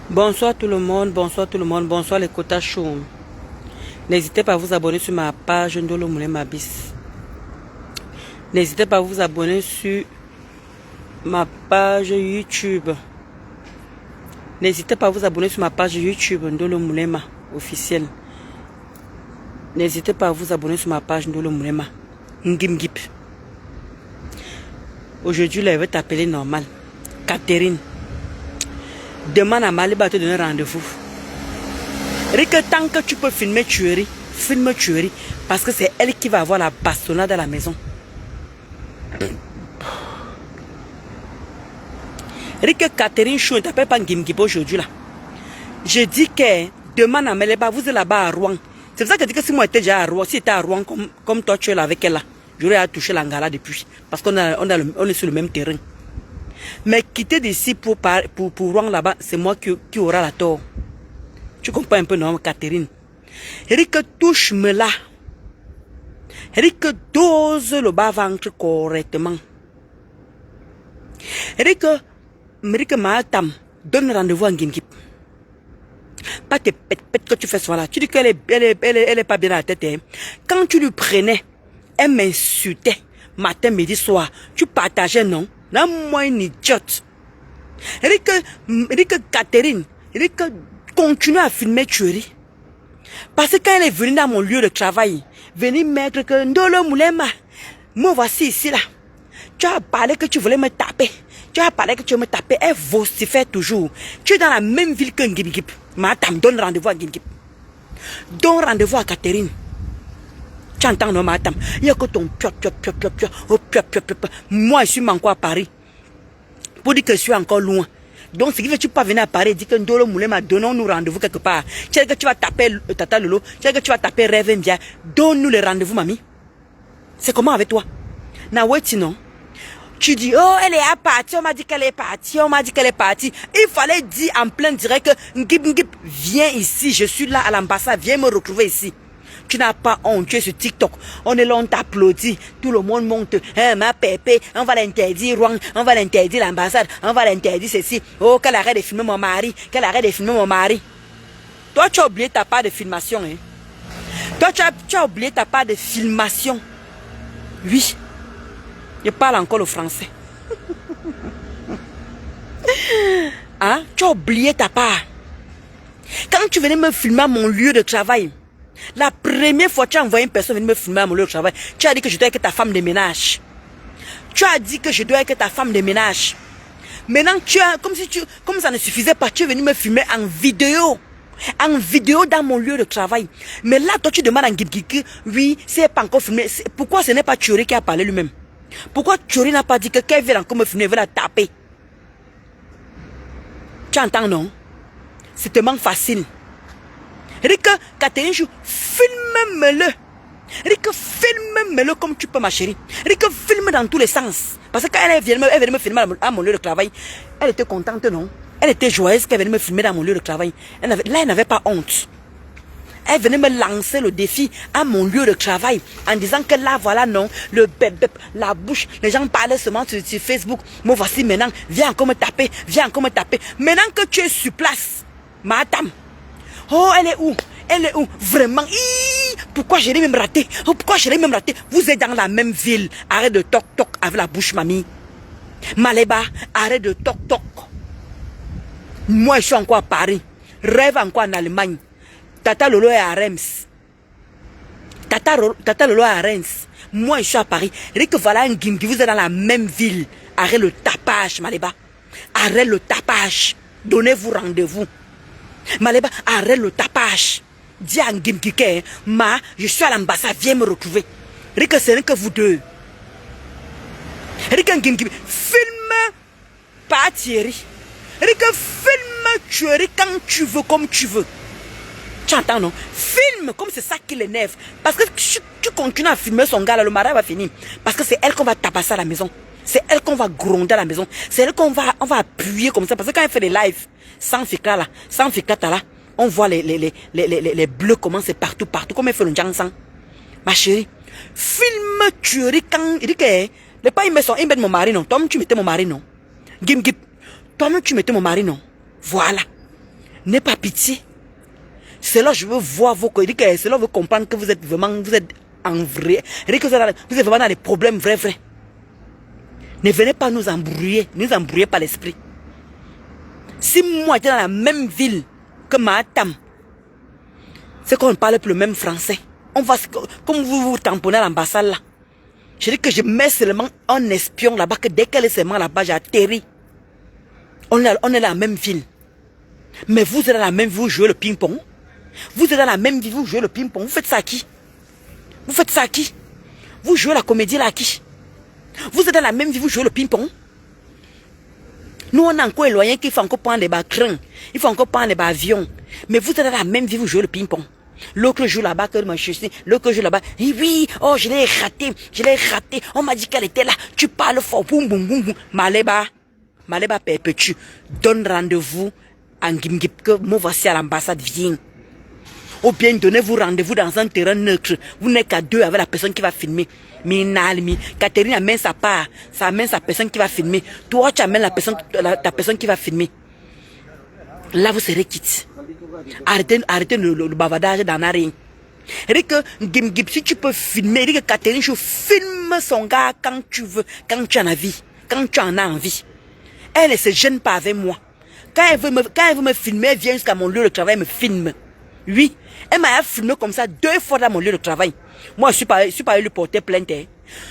Bonsoir tout le monde, bonsoir tout le monde, bonsoir les quotas chauds. N'hésitez pas à vous abonner sur ma page Ndolo Moulin Mabis. N'hésitez pas à vous abonner sur ma page YouTube. N'hésitez pas à vous abonner sur ma page YouTube Ndolo Moulema officielle. N'hésitez pas à vous abonner sur ma page Ndolo Moulema. Ngimgip. Aujourd'hui, là, je vais t'appeler normal. Catherine. Demande à Maliba de te donner rendez-vous. Rique, tant que tu peux filmer tuerie, filme tuerie. Parce que c'est elle qui va avoir la bastonnade à la maison. Rique, Catherine Chou ne t'appelle pas Ngimgip aujourd'hui là. Je dis que demande à Maliba, vous êtes là-bas à Rouen. C'est pour ça que je dis que si moi j'étais déjà à Rouen, si j'étais à Rouen comme toi tu es là avec elle là, j'aurais touché l'Angala depuis. Parce qu'on est sur le même terrain. Mais quitter d'ici pour Rouen là-bas, c'est moi qui aura la tort. Tu comprends un peu, non, Catherine? Eric, touche-me là. Eric, dose le bas-ventre correctement. Eric, Mahatam, donne rendez-vous à Ngimgip. Pas tes pètes que tu fais ce là. Tu dis qu'elle est pas bien à la tête. Hein. Quand tu lui prenais, elle m'insultait. Matin, midi, soir. Tu partageais, non? Là, moi, une idiote. Eric, Catherine, Eric, continue à filmer tuerie. Parce que quand elle est venue dans mon lieu de travail, venue mettre que Ndolo Moulema, moi voici ici là. Tu as parlé que tu voulais me taper. Tu as parlé que tu veux me taper. Elle vocifère toujours. Tu es dans la même ville que Ngimgip. Matam, donne rendez-vous à Ngimgip. Donne rendez-vous à Catherine. Tu entends, non, Matam? Il y a que ton moi, je suis encore à Paris. Pour dire que je suis encore loin. Donc, ce qui fait que tu peux pas venir à Paris et dire que Ndolo Moulema, donnons-nous rendez-vous quelque part. Tu sais que tu vas taper Tata Lolo. Tu sais que tu vas taper Rêve Mbia. Donne-nous les rendez-vous, mamie. C'est comment avec toi? Naweti, non? Tu dis, oh, elle est partie, on m'a dit qu'elle est partie, on m'a dit qu'elle est partie. Il fallait dire en plein direct que Ngip, viens ici, je suis là à l'ambassade, viens me retrouver ici. Tu n'as pas honte, tu es sur TikTok. On est là, on t'applaudit. Tout le monde monte. Hein, ma pépé, on va l'interdire, on va l'interdire l'ambassade, on va l'interdire ceci. Oh, qu'elle arrête de filmer mon mari, qu'elle arrête de filmer mon mari. Toi, tu as oublié ta part de filmation. Hein? Toi, tu as oublié ta part de filmation. Oui. Je parle encore le français. Hein? Tu as oublié ta part. Quand tu venais me filmer à mon lieu de travail, la première fois que tu as envoyé une personne venir me filmer à mon lieu de travail, tu as dit que je dois être ta femme de ménage. Tu as dit que je dois être ta femme de ménage. Maintenant, comme ça ne suffisait pas, tu es venu me filmer en vidéo. En vidéo dans mon lieu de travail. Mais là, toi, tu demandes à Ngimgip, oui, c'est pas encore filmé. Pourquoi ce n'est pas Thierry qui a parlé lui-même? Pourquoi Thierry n'a pas dit que quelqu'un vient encore me filmer, il veut la taper? Tu entends, non? C'est tellement facile. Rick, Catherine, filme-le. Rick, filme-le comme tu peux, ma chérie. Rick, filme dans tous les sens. Parce que quand elle venait me filmer à mon lieu de travail, elle était contente, non? Elle était joyeuse qu'elle venait me filmer dans mon lieu de travail. Elle n'avait pas honte. Elle venait me lancer le défi à mon lieu de travail en disant que là, voilà, non, le bébé, la bouche, les gens parlaient seulement sur Facebook. Moi, voici maintenant, viens encore me taper, viens encore me taper. Maintenant que tu es sur place, madame, oh, elle est où? Elle est où? Vraiment, pourquoi je l'ai même raté? Oh, pourquoi je l'ai même raté? Vous êtes dans la même ville. Arrête de toc-toc avec la bouche, mamie. Maleba, arrête de toc-toc. Moi, je suis encore à Paris. Rêve encore en Allemagne. Tata Lolo est à Reims. Tata Lolo est à Reims. Moi, je suis à Paris. Et que voilà un Ngimgip, vous êtes dans la même ville. Arrête le tapage, Maleba. Arrête le tapage. Donnez-vous rendez-vous. Maleba, arrête le tapage. Dis à Ngimgip, je suis à l'ambassade, viens me retrouver. Et que ce n'est que vous deux. Et que Ngimgip, filme pas Thierry. Et que filme Thierry quand tu veux, comme tu veux. Tu entends, non? Filme comme c'est ça qui l'énerve. Parce que tu continues à filmer son gars là, le mariage va finir. Parce que c'est elle qu'on va tabasser à la maison. C'est elle qu'on va gronder à la maison. C'est elle qu'on va appuyer comme ça. Parce que quand elle fait des lives, sans fikra là, sans fikrata là, on voit les bleus commencer partout. Comme elle fait le jansan. Ma chérie, filme tuerie quand il dit que le pas il met mon mari, non. Toi, tu mettais mon mari, non. Ngimgip, toi-même, tu mettais mon mari, non. Voilà. N'ayez pas pitié. C'est là que je veux voir vos côtés. C'est là que je veux comprendre que vous êtes vraiment, vous êtes en vrai. Vous êtes vraiment dans des problèmes vrais. Ne venez pas nous embrouiller par l'esprit. Si moi j'étais dans la même ville que Mahatam, c'est qu'on ne parle plus le même français. On va, comme vous tamponnez à l'ambassade là. Je dis que je mets seulement un espion là-bas, que dès qu'elle est seulement là-bas, j'atterris. On est dans la même ville. Mais vous êtes dans la même ville, vous jouez le ping-pong. Vous êtes dans la même ville, vous jouez le ping-pong. Vous faites ça à qui? Vous faites ça à qui? Vous jouez la comédie là à qui? Vous êtes dans la même ville, vous jouez le ping-pong. Nous, on est encore éloigné qu'il faut encore prendre des trains. Il faut encore prendre des avions. Mais vous êtes dans la même ville, vous jouez le ping-pong. L'autre jour là-bas, que je suis, l'autre jour là-bas, oui, oh, je l'ai raté. On m'a dit qu'elle était là. Tu parles fort, boum, boum, boum, boum. Maleba perpétue. Donne rendez-vous en Gimgip, que moi voici à l'ambassade, viens. Ou bien donnez-vous rendez-vous dans un terrain neutre. Vous n'êtes qu'à deux avec la personne qui va filmer. Catherine amène sa part. Ça amène sa personne qui va filmer. Toi, tu amènes ta personne qui va filmer. Là, vous serez quitte. Arrêtez le bavardage dans la rien. Si tu peux filmer, Catherine, je filme son gars quand tu veux, quand tu en as envie. Quand tu en as envie. Elle ne se gêne pas avec moi. Quand elle veut me filmer, elle vient jusqu'à mon lieu de travail et me filme. Oui, elle m'a filmé comme ça 2 fois dans mon lieu de travail. Moi, je ne suis pas allé lui porter plainte. Hein.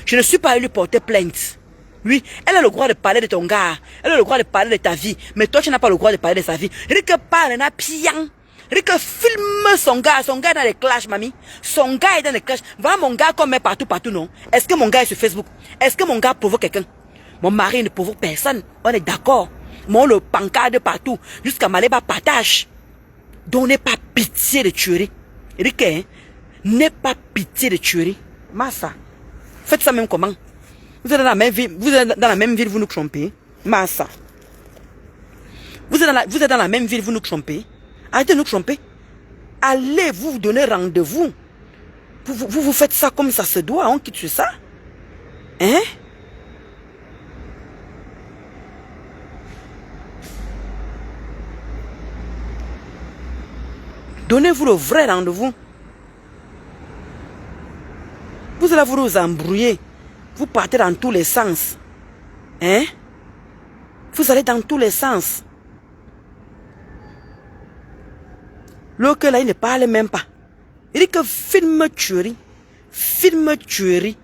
Je ne suis pas allé lui porter plainte. Oui, elle a le droit de parler de ton gars. Elle a le droit de parler de ta vie. Mais toi, tu n'as pas le droit de parler de sa vie. Rika parle, n'a pian. Rika filme son gars. Son gars est dans les clashs, mamie. Son gars est dans les clashs. Voilà mon gars qu'on met partout, non? Est-ce que mon gars est sur Facebook? Est-ce que mon gars provoque quelqu'un? Mon mari ne provoque personne. On est d'accord. Mon le pancade partout. Jusqu'à Maleba partage. Donc, n'aie pas pitié de tuerie. Rika, hein? N'aie pas pitié de tuerie. Massa. Faites ça même comment? Vous êtes dans la même ville, vous nous trompez. Massa. Vous êtes dans la même ville, vous nous trompez. Arrêtez de nous tromper. Allez vous donner rendez-vous. Vous faites ça comme ça se doit. On quitte sur ça. Hein? Donnez-vous le vrai rendez-vous. Vous allez vous embrouiller. Vous partez dans tous les sens. Hein? Vous allez dans tous les sens. L'autre là, il ne parle même pas. Il dit que filme tuerie. Filme tuerie.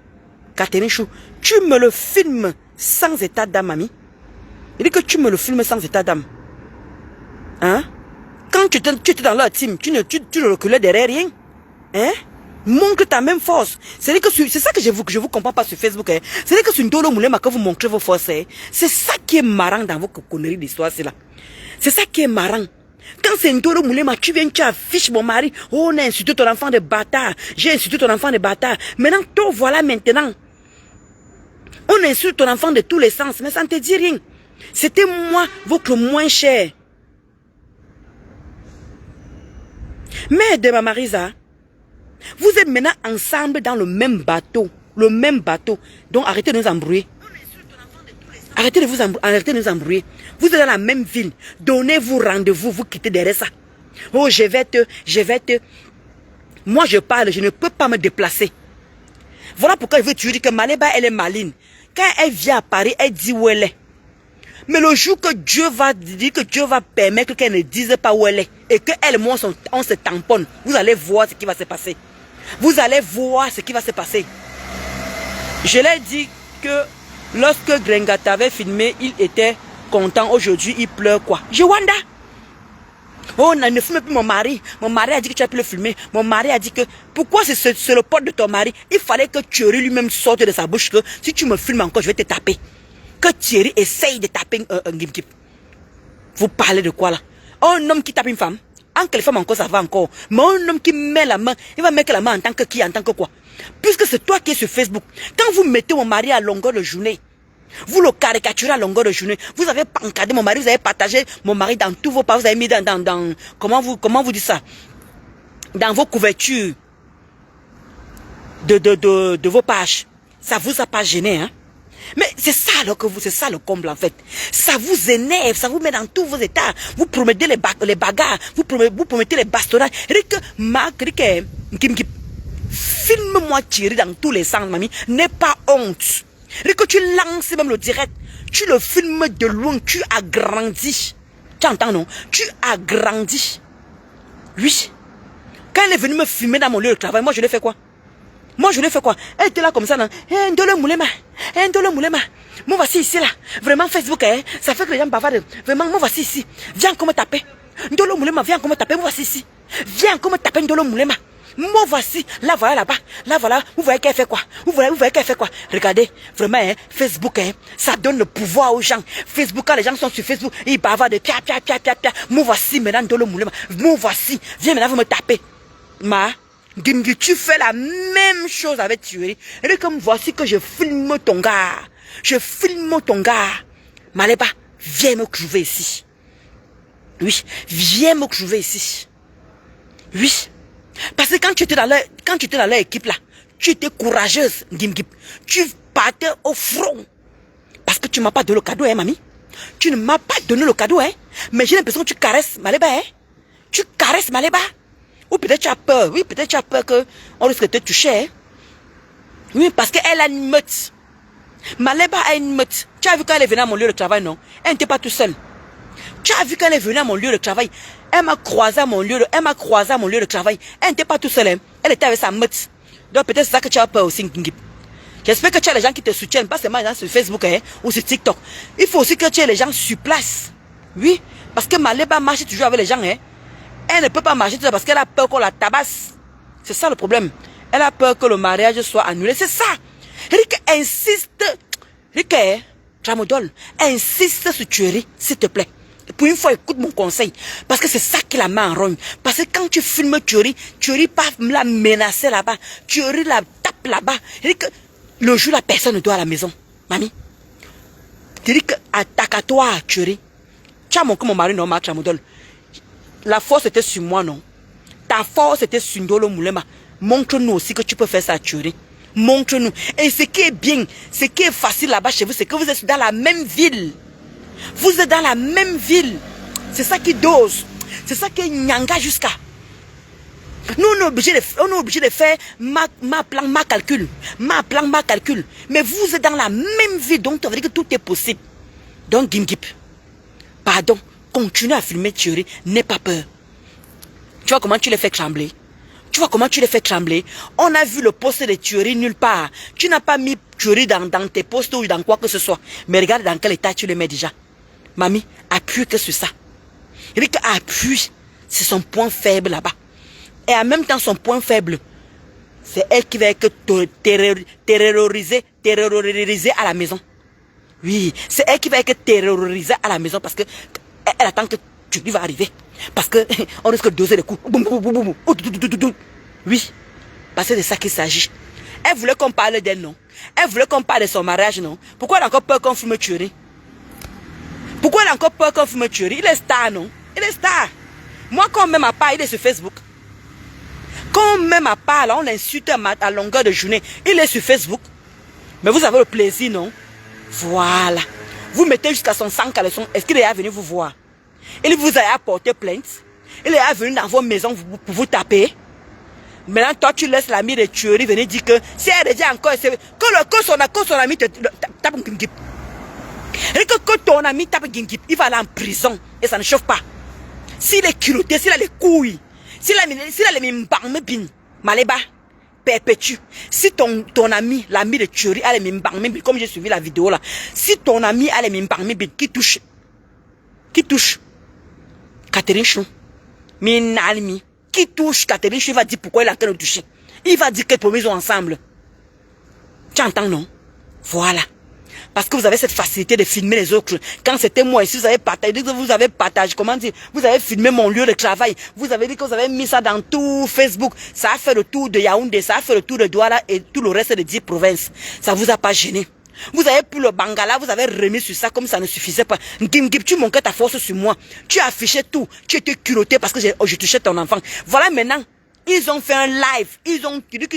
Catherine Chou, tu me le filmes sans état d'âme, mamie. Il dit que tu me le filmes sans état d'âme. Hein? Quand tu étais dans leur team, tu ne reculais derrière rien. Hein? Montre ta même force. C'est ça que je vous comprends pas sur Facebook. Hein. C'est que sur Ndolo Moulema que vous montrez vos forces. Hein. C'est ça qui est marrant dans vos conneries d'histoire, c'est là. C'est ça qui est marrant. Quand c'est Ndolo Moulema, tu viens, tu affiches mon mari. Oh, on a insulté ton enfant de bâtard. J'ai insulté ton enfant de bâtard. Maintenant, toi, voilà maintenant. On insulte ton enfant de tous les sens, mais ça ne te dit rien. C'était moi, votre moins cher. Mais de ma Marisa, vous êtes maintenant ensemble dans le même bateau. Le même bateau. Donc arrêtez de nous embrouiller. Arrêtez de nous embrouiller. Vous êtes dans la même ville. Donnez-vous rendez-vous, vous quittez derrière ça. Oh, je vais te. Moi, je parle, je ne peux pas me déplacer. Voilà pourquoi je veux te dire que Maleba, elle est maligne. Quand elle vient à Paris, elle dit où elle est. Mais le jour que Dieu va dire, que Dieu va permettre qu'elle ne dise pas où elle est, et qu'elle et moi, on se tamponne, vous allez voir ce qui va se passer. Vous allez voir ce qui va se passer. Je l'ai dit que lorsque Grenga t'avait filmé, il était content. Aujourd'hui, il pleure quoi? Jewanda. Oh, ne filme plus mon mari. Mon mari a dit que tu as pu le filmer. Mon mari a dit que, pourquoi c'est le pote de ton mari? Il fallait que Thierry lui-même sorte de sa bouche que si tu me filmes encore, je vais te taper. Que Thierry essaye de taper un Gimgip. Vous parlez de quoi là? Un homme qui tape une femme. En quelle femme encore ça va encore? Mais un homme qui met la main, il va mettre la main en tant que qui? En tant que quoi? Puisque c'est toi qui es sur Facebook. Quand vous mettez mon mari à longueur de journée, vous le caricaturez à longueur de journée. Vous avez pancardé mon mari, vous avez partagé mon mari dans tous vos pages, vous avez mis dans comment vous dites ça? Dans vos couvertures de vos pages. Ça vous a pas gêné, hein? Mais C'est ça alors que vous, c'est ça le comble en fait. Ça vous énerve, ça vous met dans tous vos états. Vous promettez les bagarres, vous promettez les bastonnades. Filme-moi tirer dans tous les sens, mamie. N'aie pas honte. Que tu lances même le direct, tu le filmes de loin, tu agrandis. Tu entends non? Tu agrandis. Oui. Quand elle est venue me filmer dans mon lieu de travail, moi je l'ai fait quoi? Moi je l'ai fait quoi? Elle était là comme ça, non? Ndolo Moulema. Ndolo Moulema. Moi voici ici là. Vraiment Facebook, ça fait que les gens bavardent. Vraiment, moi voici ici. Viens encore me taper. Ndolo Moulema, viens encore me taper. Moi voici ici. Viens encore me taper Ndolo Moulema. Moi voici, là voilà là-bas, là voilà, vous voyez qu'elle fait quoi? Vous voyez qu'elle fait quoi? Regardez, vraiment, Facebook, ça donne le pouvoir aux gens. Facebook, quand les gens sont sur Facebook, ils bavardent de pia. Moi voici maintenant Ndolo Moulema. Moi voici, viens maintenant vous me taper. Tu fais la même chose avec Thierry. Et comme voici que je filme ton gars. Je filme ton gars. Maleba, viens me trouver ici. Oui, viens me trouver ici. Oui. Parce que quand tu étais dans leur équipe là, tu étais courageuse, Gimgip. Tu partais au front. Parce que tu ne m'as pas donné le cadeau, mamie. Tu ne m'as pas donné le cadeau, Mais j'ai l'impression que tu caresses Maleba, Tu caresses Maleba. Ou peut-être tu as peur. Oui, peut-être tu as peur qu'on risque de te toucher, Oui, parce qu'elle a une meute. Maleba a une meute. Tu as vu quand elle est venue à mon lieu de travail, non? Elle n'était pas toute seule. Tu as vu quand elle est venue à mon lieu de travail. Elle m'a croisé à mon lieu de travail. Elle n'était pas toute seule. Elle était avec sa meute. Donc peut-être c'est ça que tu as peur aussi, Ngip. J'espère que tu as les gens qui te soutiennent, pas seulement les gens sur Facebook ou sur TikTok. Il faut aussi que tu aies les gens sur place. Oui, parce que Maleba marche toujours avec les gens. Elle ne peut pas marcher tout ça parce qu'elle a peur qu'on la tabasse. C'est ça le problème. Elle a peur que le mariage soit annulé. C'est ça. Rick insiste. Rick, Tramodol, insiste sur tuerie, s'il te plaît. Pour une fois, écoute mon conseil. Parce que c'est ça qui la met en rogne. Parce que quand tu filmes Thierry pas la menacer là-bas. Thierry la tape là-bas. Le jour, la personne ne doit à la maison. Mamie. Thierry, attaque à toi, Thierry. Tu as montré mon mari, non, Marc Tramodol. La force était sur moi, non. Ta force était sur Ndolo Moulema. Montre-nous aussi que tu peux faire ça, Thierry. Montre-nous. Et ce qui est bien, ce qui est facile là-bas chez vous, c'est que vous êtes dans la même ville. Vous êtes dans la même ville. C'est ça qui dose. C'est ça qui est nyanga jusqu'à. Nous, on est obligé de faire ma calcul. Ma calcul. Mais vous êtes dans la même ville, donc ça veut dire que tout est possible. Donc, Gimgip, pardon, continue à filmer Thierry, n'aie pas peur. Tu vois comment tu les fais trembler? Tu vois comment tu les fais trembler? On a vu le poste de Thierry nulle part. Tu n'as pas mis Thierry dans tes postes ou dans quoi que ce soit. Mais regarde dans quel état tu le mets déjà. Mamie, appuie que sur ça. Il dit qu'appuie, c'est son point faible là-bas. Et en même temps, son point faible, c'est elle qui va être terrorisée à la maison. Oui, c'est elle qui va être terrorisée à la maison parce que elle attend que tu lui vas arriver. Parce que on risque de doser les coups. Oui, parce que c'est de ça qu'il s'agit. Elle voulait qu'on parle d'elle, non? Elle voulait qu'on parle de son mariage, non? Pourquoi elle a encore peur qu'on fume Thierry? Pourquoi elle a encore peur qu'on fume Thierry? Il est star, non? Il est star. Moi, quand même à part, il est sur Facebook. Quand même à part, là, on l'insulte à longueur de journée. Il est sur Facebook. Mais vous avez le plaisir, non? Voilà. Vous mettez jusqu'à son sang caleçon. Est-ce qu'il est venu vous voir? Il vous a apporté plainte. Il est venu dans vos maisons pour vous taper. Maintenant, toi, tu laisses l'ami de Thierry venir dire que si elle revient encore, que son ami te tape un gingip. Et que ton ami tape un gingip, il va aller en prison. Et ça ne chauffe pas. S'il est culotté, s'il a les couilles, s'il a les mbangme bin, maleba, perpétue. Si ton ami, l'ami de Thierry, a les mbangme bin, comme j'ai suivi la vidéo là, si ton ami a les mbangme bin, qui touche Catherine Chou, Minalmi, qui touche Catherine Chou, il va dire pourquoi il a en train de toucher. Il va dire que pour ils sont ensemble. Tu entends, non? Voilà. Parce que vous avez cette facilité de filmer les autres. Quand c'était moi ici, vous avez partagé, comment dire, vous avez filmé mon lieu de travail. Vous avez dit que vous avez mis ça dans tout Facebook. Ça a fait le tour de Yaoundé, ça a fait le tour de Douala et tout le reste des 10 provinces. Ça vous a pas gêné. Vous avez pris le Bangala, vous avez remis sur ça comme ça ne suffisait pas. Ngimgip, tu manquais ta force sur moi. Tu as affiché tout. Tu étais culotté parce que je touchais ton enfant. Voilà maintenant. Ils ont fait un live. Ils ont dit que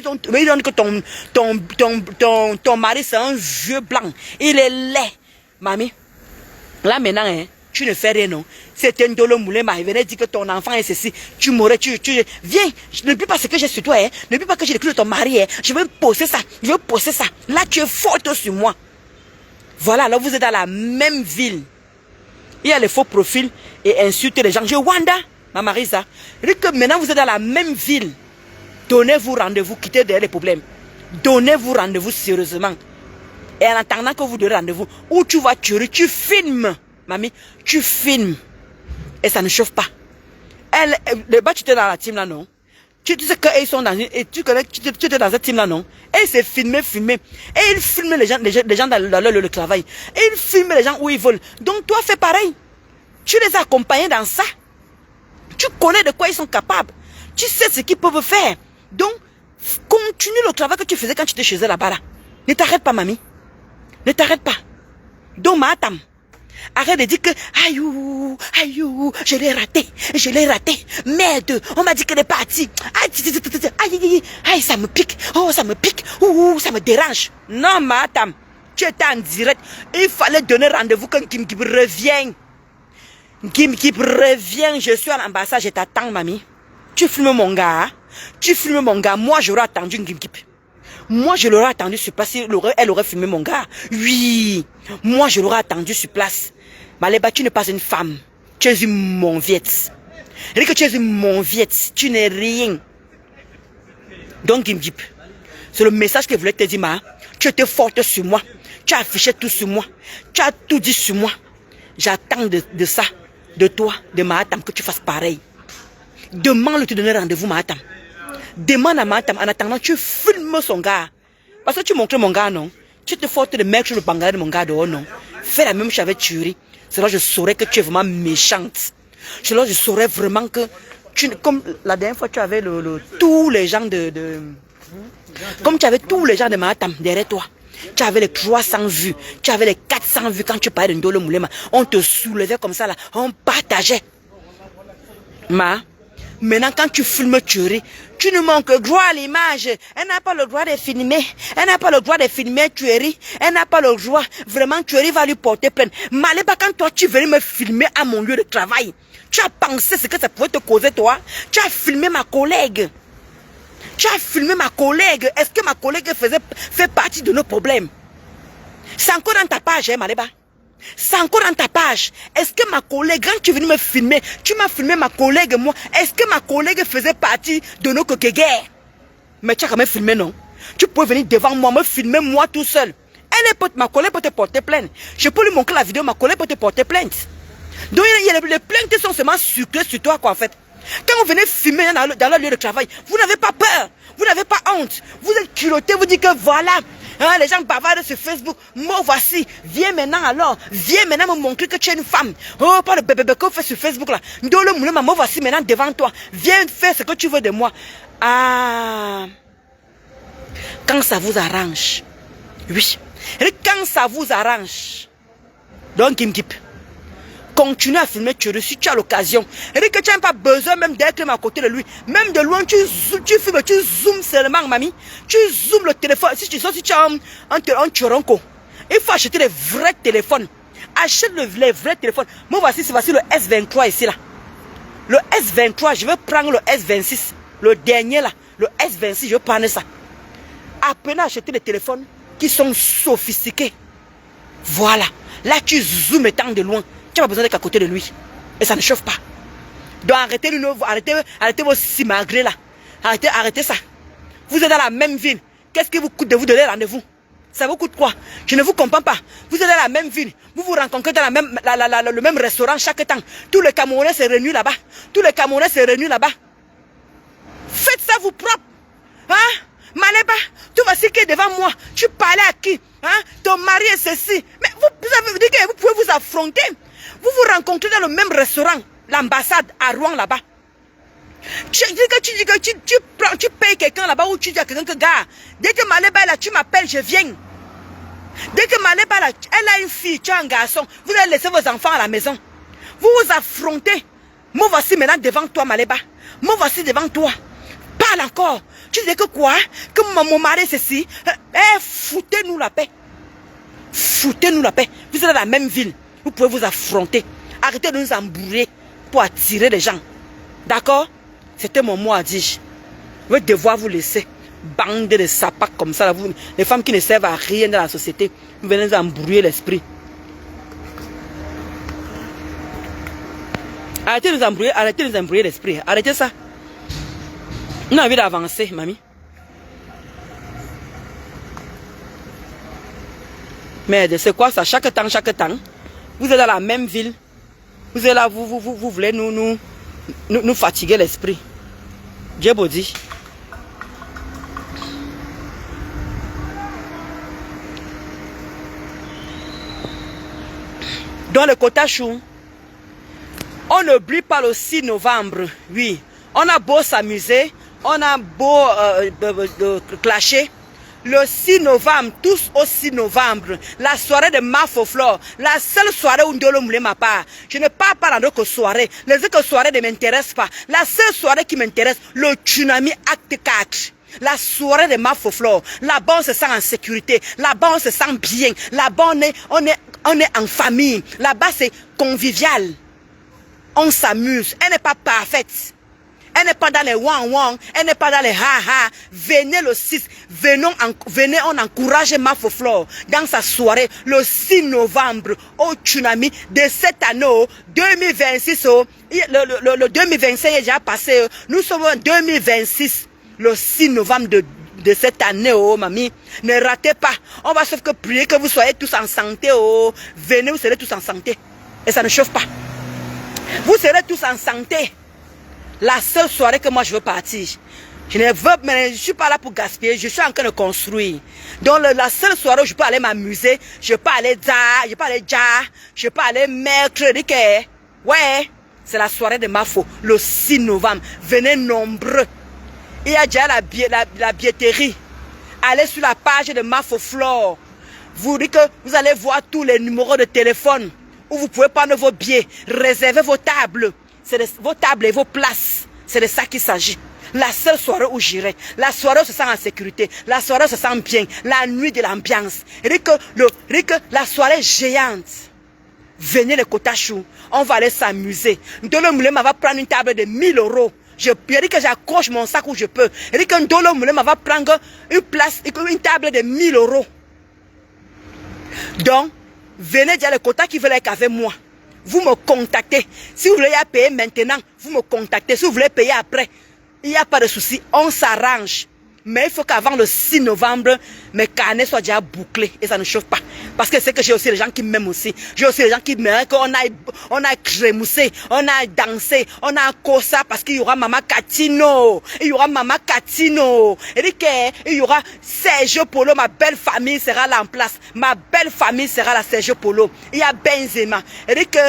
ton mari, c'est un vieux blanc. Il est laid. Mamie, là maintenant, hein, tu ne fais rien, non. C'est un dolo moulin, il venait dire que ton enfant est ceci. Tu m'aurais, viens, ne dis pas ce que j'ai sur toi, hein. Ne dis pas que j'ai écrit de ton mari, hein. Je veux poser ça, je veux poser ça. Là, tu es forte sur moi. Voilà, alors vous êtes dans la même ville. Il y a les faux profils et insulter les gens. Je Wanda, ma Marisa. Dites que maintenant vous êtes dans la même ville. Donnez-vous rendez-vous, quittez derrière les problèmes. Donnez-vous rendez-vous sérieusement. Et en attendant que vous donnez rendez-vous, où tu vas tuer, tu filmes. Mamie, tu filmes. Et ça ne chauffe pas. Le bas, tu étais dans la team là, non? Tu sais qu'ils sont dans une... Et tu connais, tu étais dans cette team là, non? Et c'est filmé. Et ils filment les gens dans le travail. Et ils filment les gens où ils veulent. Donc toi, fais pareil. Tu les as accompagnés dans ça. Tu connais de quoi ils sont capables. Tu sais ce qu'ils peuvent faire. Donc, continue le travail que tu faisais quand tu étais chez eux là-bas. Là. Ne t'arrête pas, mamie. Ne t'arrête pas. Donc, Matam, arrête de dire que, aïe, je l'ai raté. Merde, on m'a dit qu'elle est partie. Aïe, ça me pique. Oh, ça me pique. Ça me dérange. Non, Matam, tu étais en direct. Il fallait donner rendez-vous quand Kim Kip revient. Kim Kip revient. Je suis à l'ambassade, je t'attends, mamie. Tu filmes mon gars. Moi, j'aurais attendu Kim Kip. Moi, je l'aurais attendu sur place. Elle aurait filmé mon gars. Oui. Moi, je l'aurais attendu sur place. Maleba, tu n'es pas une femme. Tu es une monviette. Et que tu es une monviette. Tu n'es rien. Donc, Kim Kip, c'est le message que je voulais te dire, ma. Tu étais forte sur moi. Tu as affiché tout sur moi. Tu as tout dit sur moi. J'attends de ça, de toi, de Mahatam, que tu fasses pareil. Demande de te donner rendez-vous, Mahatam. Demande à Mahatam, en attendant, tu filmes son gars. Parce que tu montres mon gars, non? Tu te fortes de mettre le bangala de mon gars dehors, non? Fais la même chose avec Thury. C'est là que je saurais que tu es vraiment méchante. C'est là que je saurais vraiment que... comme la dernière fois, tu avais tous les gens comme tu avais tous les gens de Mahatam derrière toi. Tu avais les 300 vues. Tu avais les 400 vues quand tu parlais de Ndolo Moulema. On te soulevait comme ça, là. On partageait. Maintenant, quand tu filmes Thury, tu nous manques droit à l'image. Elle n'a pas le droit de filmer. Elle n'a pas le droit de filmer Thury. Elle n'a pas le droit. Vraiment, Thury va lui porter plainte. Maleba, quand toi, tu venais me filmer à mon lieu de travail, tu as pensé ce que ça pouvait te causer, toi. Tu as filmé ma collègue. Est-ce que ma collègue fait partie de nos problèmes? C'est encore dans ta page, hein, Maleba? C'est encore dans ta page. Est-ce que ma collègue, quand tu es venu me filmer, tu m'as filmé ma collègue, moi, est-ce que ma collègue faisait partie de nos coquets-guerres? Mais tu as quand même filmé, non? Tu peux venir devant moi, me filmer moi tout seul. Ma collègue peut te porter plainte. Je peux lui montrer la vidéo, ma collègue peut te porter plainte. Donc les plaintes sont seulement sucrées sur toi, quoi, en fait. Quand vous venez filmer dans le lieu de travail, vous n'avez pas peur, vous n'avez pas honte. Vous êtes culotté, vous dites que voilà, hein, les gens bavardent sur Facebook. Moi, voici, viens maintenant alors, viens maintenant me montrer que tu es une femme. Oh, pas le bébé qu'on fait sur Facebook là. Moi, voici maintenant devant toi. Viens faire ce que tu veux de moi. Ah, quand ça vous arrange. Oui, et quand ça vous arrange. Donc, Kim Kip, continue à filmer Thury si tu as l'occasion. Et que tu n'as pas besoin même d'être à côté de lui. Même de loin, tu filmes, tu zoomes seulement, mamie. Tu zoomes le téléphone. Si tu as un Choronko, il faut acheter les vrais téléphones. Achète les vrais téléphones. Moi, voici le S23 ici, là. Le S23, je vais prendre le S26. Le dernier, là. Le S26, je vais prendre ça. Apprenez à acheter les téléphones qui sont sophistiqués. Voilà. Là, tu zoomes étant de loin. Tu n'as pas besoin d'être à côté de lui. Et ça ne chauffe pas. Donc arrêtez vos simagrées là. Arrêtez ça. Vous êtes dans la même ville. Qu'est-ce qui vous coûte de vous donner rendez-vous? Ça vous coûte quoi? Je ne vous comprends pas. Vous êtes dans la même ville. Vous vous rencontrez dans le même restaurant chaque temps. Tous les Camerounais se réunissent là-bas. Faites ça vous propre. Hein? Maleba, tu vas qui est devant moi. Tu parlais à qui? Hein? Ton mari est ceci. Mais vous avez dit que vous pouvez vous affronter. Vous vous rencontrez dans le même restaurant, l'ambassade à Rouen là-bas. Tu dis que tu payes quelqu'un là-bas ou tu dis à quelqu'un que gars, dès que Maleba est là, tu m'appelles, je viens. Dès que Maleba là, elle a une fille, tu as un garçon, vous allez laisser vos enfants à la maison. Vous vous affrontez. Moi voici maintenant devant toi, Maleba. Moi voici devant toi. Parle encore. Tu dis que quoi? Que mon mari ceci. Foutez-nous la paix. Foutez-nous la paix. Vous êtes dans la même ville. Vous pouvez vous affronter. Arrêtez de nous embrouiller pour attirer les gens. D'accord? C'était mon mot à dire. Je vais devoir vous laisser. Bande de sapats comme ça. Vous, les femmes qui ne servent à rien dans la société. Vous venez nous embrouiller l'esprit. Arrêtez de nous embrouiller l'esprit. Arrêtez ça. On a envie d'avancer, mamie. Mais c'est quoi ça? Chaque temps, vous êtes dans la même ville. Vous êtes là, vous voulez nous fatiguer l'esprit. Dieu vous dit. Dans le quota chou, on n'oublie pas le 6 novembre. Oui, on a beau s'amuser, on a beau clasher. Le 6 novembre, tous au 6 novembre, la soirée de Mafoflore, la seule soirée où Ndolo Moulé ma part. Je ne parle pas dans d'autres soirées. Les autres soirées ne m'intéressent pas. La seule soirée qui m'intéresse, le Tsunami Acte 4. La soirée de Mafoflore. Là-bas, on se sent en sécurité. Là-bas, on se sent bien. Là-bas, on est en famille. Là-bas, c'est convivial. On s'amuse. Elle n'est pas parfaite. Elle n'est pas dans les wang-wang, elle n'est pas dans les ha-ha. Venez le 6, venez, on encourage Mafoflore dans sa soirée le 6 novembre au Tsunami de cette année 2026. Le 2025 est déjà passé. Nous sommes en 2026, le 6 novembre de cette année, oh mamie. Ne ratez pas. On va sauf que prier que vous soyez tous en santé. Oh. Venez, vous serez tous en santé. Et ça ne chauffe pas. Vous serez tous en santé. La seule soirée que moi je veux partir, je ne veux, mais je suis pas là pour gaspiller, je suis en train de construire. Donc la seule soirée où je peux aller m'amuser, je peux aller je peux aller mercredi. Ouais, c'est la soirée de Mafo, le 6 novembre. Venez nombreux. Il y a déjà la billetterie. Allez sur la page de Mafoflore. Vous dites que vous allez voir tous les numéros de téléphone où vous pouvez prendre vos billets, réserver vos tables. C'est vos tables et vos places. C'est de ça qu'il s'agit. La seule soirée où j'irai. La soirée où on se sent en sécurité. La soirée où on se sent bien. La nuit de l'ambiance. La soirée géante. Venez le Kotachou. On va aller s'amuser. Ndolo Moulema va prendre une table de 1000 €. Je dis que j'accroche mon sac où je peux. Je dis que Ndolo Moulema va prendre une table de 1000 €. Donc, venez dire le quota qui veut être avec moi. Vous me contactez. Si vous voulez payer maintenant, vous me contactez. Si vous voulez payer après, il n'y a pas de souci. On s'arrange. Mais il faut qu'avant le 6 novembre, mes carnets soient déjà bouclés. Et ça ne chauffe pas. Parce que c'est que j'ai aussi les gens qui m'aiment aussi. J'ai aussi les gens qui m'aiment. On a crémoussé, on a dansé, on a cosa parce qu'il y aura Maman Catino. Il y aura Maman Catino. Et il y aura Sergio Polo. Ma belle famille sera là en place. Ma belle famille sera là, Sergio Polo. Il y a Benzema. Et que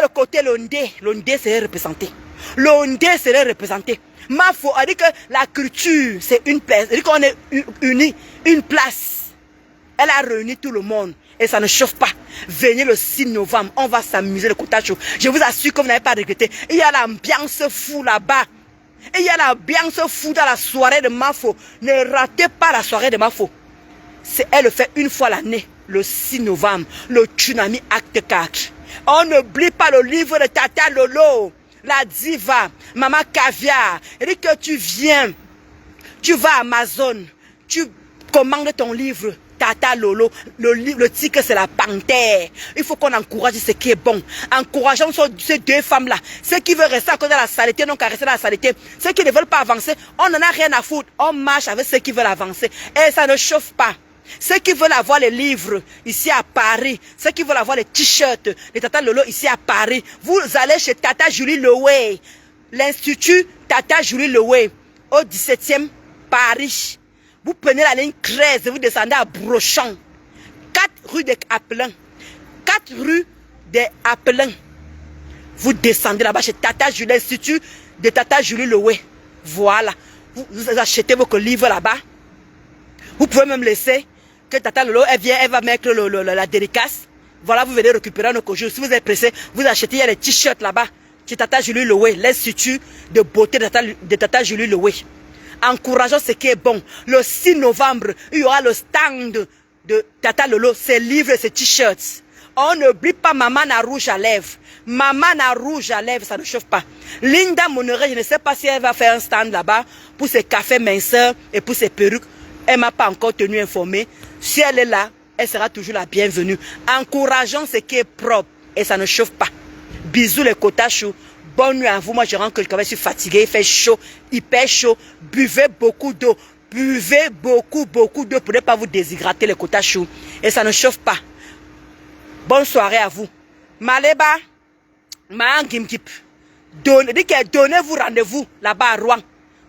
le côté Londé serait représenté. Londé serait représenté. Mafo a dit que la culture, c'est une place. Elle dit qu'on est unis, une place. Elle a réuni tout le monde. Et ça ne chauffe pas. Venez le 6 novembre, on va s'amuser le Kotacho. Je vous assure que vous n'avez pas regretté. Il y a l'ambiance fou là-bas. Il y a l'ambiance fou dans la soirée de Mafo. Ne ratez pas la soirée de Mafo. Elle le fait une fois l'année, le 6 novembre, le Tsunami Acte 4. On n'oublie pas le livre de Tata Lolo. La diva, Maman Caviar. Elle dit que tu viens, tu vas à Amazon, tu commandes ton livre, Tata Lolo. Le titre, c'est la panthère. Il faut qu'on encourage ce qui est bon. Encourageons ces deux femmes-là. Ceux qui veulent rester à côté de la saleté, n'ont qu'à rester dans la saleté. Ceux qui ne veulent pas avancer, on n'en a rien à foutre. On marche avec ceux qui veulent avancer. Et ça ne chauffe pas. Ceux qui veulent avoir les livres ici à Paris, ceux qui veulent avoir les t-shirts de Tata Lolo ici à Paris, vous allez chez Tata Julie Lewey, l'Institut Tata Julie Lewey, au 17e Paris. Vous prenez la ligne 13, vous descendez à Brochon, 4 rue des Appelins. 4 rue des Appelins. Vous descendez là-bas chez Tata Julie, l'Institut de Tata Julie Lewey. Voilà. Vous achetez vos livres là-bas. Vous pouvez même laisser que Tata Lolo, elle vient, elle va mettre la dédicace. Voilà, vous venez récupérer nos cojours. Si vous êtes pressé, vous achetez, il y a les t-shirts là-bas. chez Tata Julie Loé, l'Institut de beauté de Tata Julie Loé. Encourageons ce qui est bon. Le 6 novembre, il y aura le stand de Tata Lolo, ses livres et ses t-shirts. On n'oublie pas Maman à rouge à lèvres. Maman à rouge à lèvres, ça ne chauffe pas. Linda Moneret, je ne sais pas si elle va faire un stand là-bas pour ses cafés minceurs et pour ses perruques. Elle ne m'a pas encore tenu informée. Si elle est là, elle sera toujours la bienvenue. Encourageons ce qui est propre et ça ne chauffe pas. Bisous les Kotachou. Bonne nuit à vous. Moi, je rentre que je suis fatigué. Il fait chaud, hyper chaud. Buvez beaucoup d'eau. Buvez beaucoup d'eau pour ne pas vous déshydrater les Kotachou. Et ça ne chauffe pas. Bonne soirée à vous. Maleba, Mahangimkip. Donnez-vous rendez-vous là-bas à Rouen.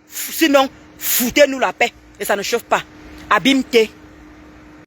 Sinon, foutez-nous la paix. Et ça ne chauffe pas. Abimte.